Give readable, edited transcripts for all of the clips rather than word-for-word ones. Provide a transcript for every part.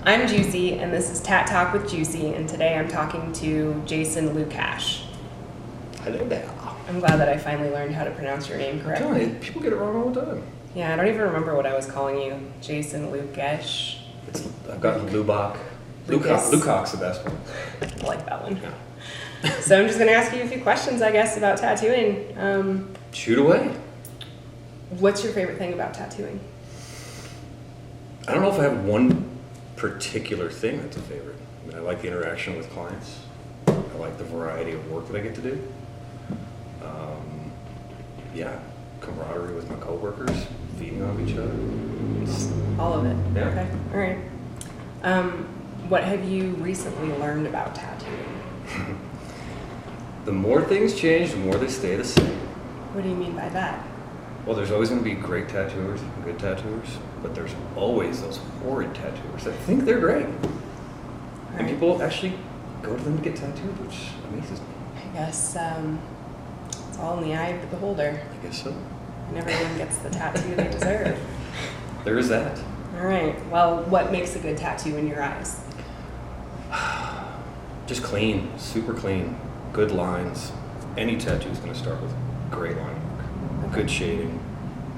I'm Juicy, and this is Tat Talk with Juicy, and today I'm talking to Jason Lukach. Hello there. I'm glad that I finally learned how to pronounce your name correctly. People get it wrong all the time. Yeah, I don't even remember what I was calling you. Jason Lukach. I've got Lukach. Lucas. Lukach's the best one. I like that one. Yeah. So I'm just going to ask you a few questions, I guess, about tattooing. Shoot away. What's your favorite thing about tattooing? I don't know if I have one particular thing that's a favorite. I mean, I like the interaction with clients. I like the variety of work that I get to do. Yeah, camaraderie with my coworkers, feeding off each other. All of it? Yeah. Okay, all right. What have you recently learned about tattooing? The more things change, the more they stay the same. What do you mean by that? Well, there's always going to be great tattooers and good tattooers, but there's always those horrid tattooers that think they're great. And Right. people actually go to them to get tattooed, which amazes me. I guess it's all in the eye of the beholder. I guess so. And everyone gets the tattoo they deserve. There is that. All right. Well, what makes a good tattoo in your eyes? Just clean, super clean, good lines. Any tattoo is going to start with great line work, good shading,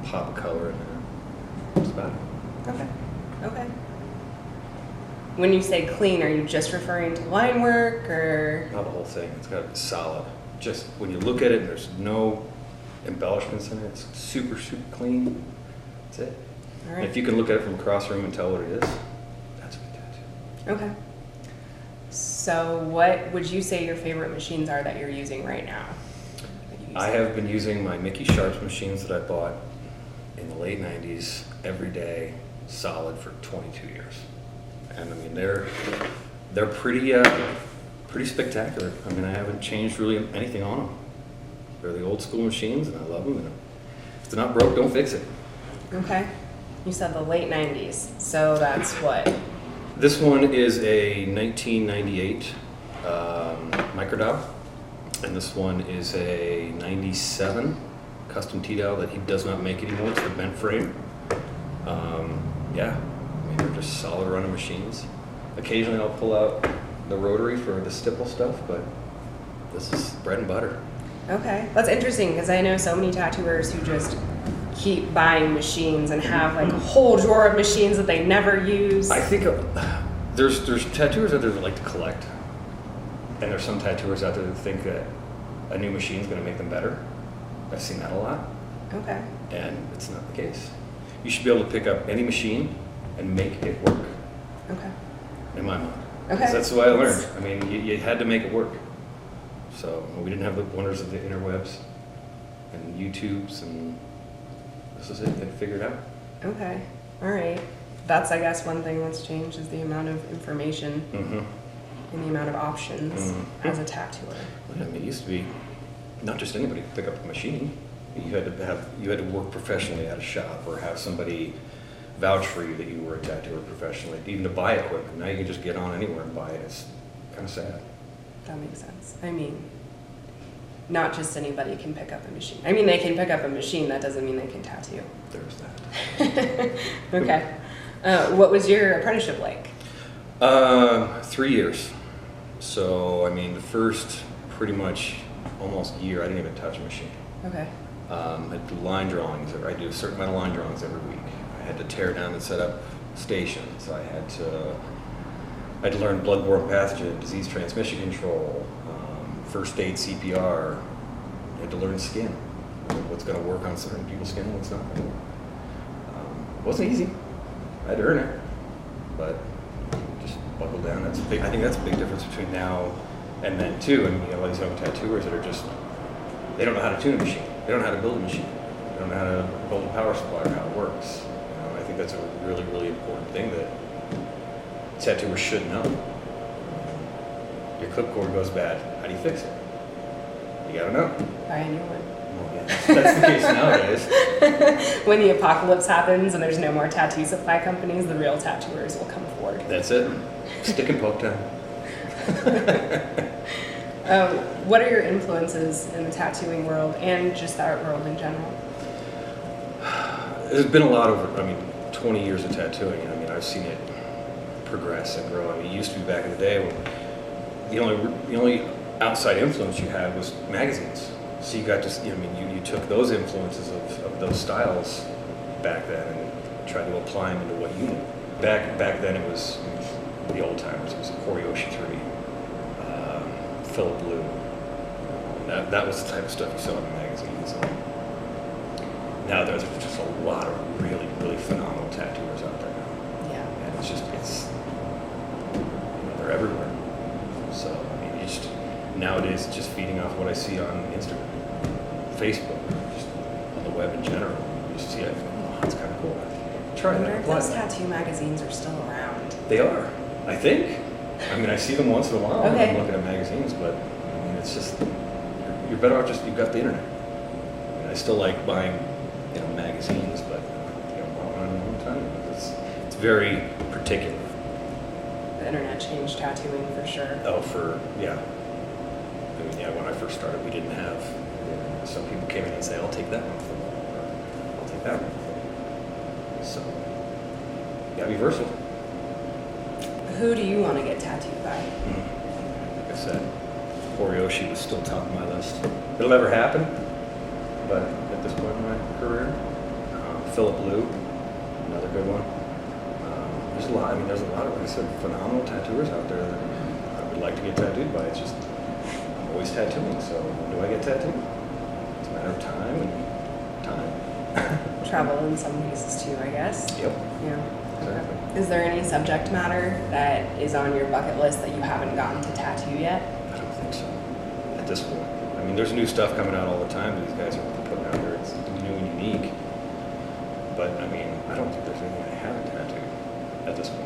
pop of color in there. That's about it. Okay. Okay. When you say clean, are you just referring to line work or? Not the whole thing. It's got to be solid. Just when you look at it, there's no embellishments in it. It's super, super clean. That's it. All And right. if you can look at it from across the room and tell what it is, that's a good tattoo. Okay. So, what would you say your favorite machines are that you're using right now? that you use? I have been using my Mickey Sharps machines that I bought in the late 90s every day, solid for 22 years. And I mean, they're pretty spectacular. I mean, I haven't changed really anything on them. They're the old school machines and I love them. And if they're not broke, don't fix it. Okay. You said the late 90s. So that's what? This one is a 1998 microdowel, and this one is a 97 custom T-dowel that he does not make anymore. It's the bent frame. Yeah, I mean, they're just solid running machines. Occasionally I'll pull out the rotary for the stipple stuff, but this is bread and butter. Okay. That's interesting because I know so many tattooers who just keep buying machines and have like a whole drawer of machines that they never use. I think there's tattooers out there that like to collect, and there's some tattooers out there that think that a new machine is going to make them better. I've seen that a lot, Okay. and it's not the case. You should be able to pick up any machine and make it work, Okay. in my mind. Okay. 'Cause that's the way I learned. I mean, you had to make it work. So we didn't have the wonders of the interwebs and YouTubes, and this is it. They figured it out. Okay. All right. That's, I guess, one thing that's changed is the amount of information Mm-hmm. and the amount of options Mhm. as a tattooer. I mean, it used to be not just anybody could pick up a machine. You had to work professionally at a shop or have somebody vouch for you that you were a tattooer professionally, even to buy equipment. Now you can just get on anywhere and buy it. It's kind of sad. That makes sense. I mean, not just anybody can pick up a machine. I mean, they can pick up a machine. That doesn't mean they can tattoo. There's that. Okay. What was your apprenticeship like? 3 years. So, I mean, the first pretty much almost year, I didn't even touch a machine. Okay. I do line drawings. I do a certain amount of line drawings every week. I had to tear down and set up stations. I had to learn bloodborne pathogen, disease transmission control, first aid CPR. I had to learn skin. What's going to work on certain people's skin and what's not going to work. It wasn't easy. I had to earn it. But just buckle down. That's big. I think that's a big difference between now and then too. And you know, all these young tattooers that are just, they don't know how to tune a machine. They don't know how to build a machine. They don't know how to build a power supply or how it works. You know, I think that's a really, really important thing that tattooers should know. Your clip cord goes bad. How do you fix it? You gotta know. Buy a new one. Well, yeah, that's the case nowadays. When the apocalypse happens and there's no more tattoo supply companies, the real tattooers will come forward. That's it. Stick and poke time. What are your influences in the tattooing world and just the art world in general? There's been a lot over, 20 years of tattooing. I mean, I've seen it progress and grow. I mean, it used to be back in the day when the only outside influence you had was magazines. So you got to, you took those influences of those styles back then and tried to apply them into what you knew. Back then it was the old timers. It was Koryoshi 3, Philip Blue. That was the type of stuff you saw in the magazines. Now there's just a lot of really, really phenomenal tattooers out there now. Yeah. And they're everywhere. So, nowadays it's just feeding off what I see on Instagram, Facebook, just on the web in general. You just see it, oh, that's kind of cool. Try I that. wonder if Apply those that. tattoo magazines are still around. They are, I think. I see them once in a while when Okay. I'm looking at magazines, but it's just, you're better off just, you've got the internet. I still like buying, magazines, but bought one in a long time. It's very particular. The internet changed tattooing for sure. Oh, when I first started, we didn't have, some people came in and say, I'll take that one for you, or I'll take that one for you. So, gotta be versatile. Who do you want to get tattooed by? Like I said, Koryoshi was still top of my list. It'll never happen, but at this point in my career, Philip Blue, another good one. There's a lot of, like I said, phenomenal tattooers out there that I would like to get tattooed by. It's just, I'm always tattooing, so when do I get tattooed? It's a matter of time and time. Travel in some cases too, I guess. Yep, Yeah. exactly. Is there any subject matter that is on your bucket list that you haven't gotten to tattoo yet? I don't think so, at this point. There's new stuff coming out all the time that these guys are putting out there. It's new and unique. But, I don't think there's anything I haven't tattooed at this point.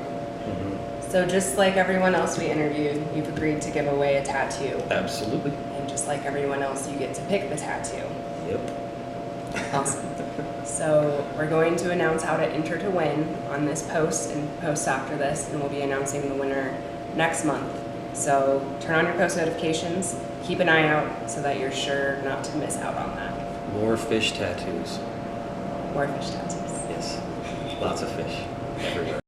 So just like everyone else we interviewed, you've agreed to give away a tattoo. Absolutely. And just like everyone else, you get to pick the tattoo. Yep. Awesome. So we're going to announce how to enter to win on this post and post after this, and we'll be announcing the winner next month. So turn on your post notifications, keep an eye out so that you're sure not to miss out on that. More fish tattoos. More fish tattoos. Yes. Lots of fish everywhere.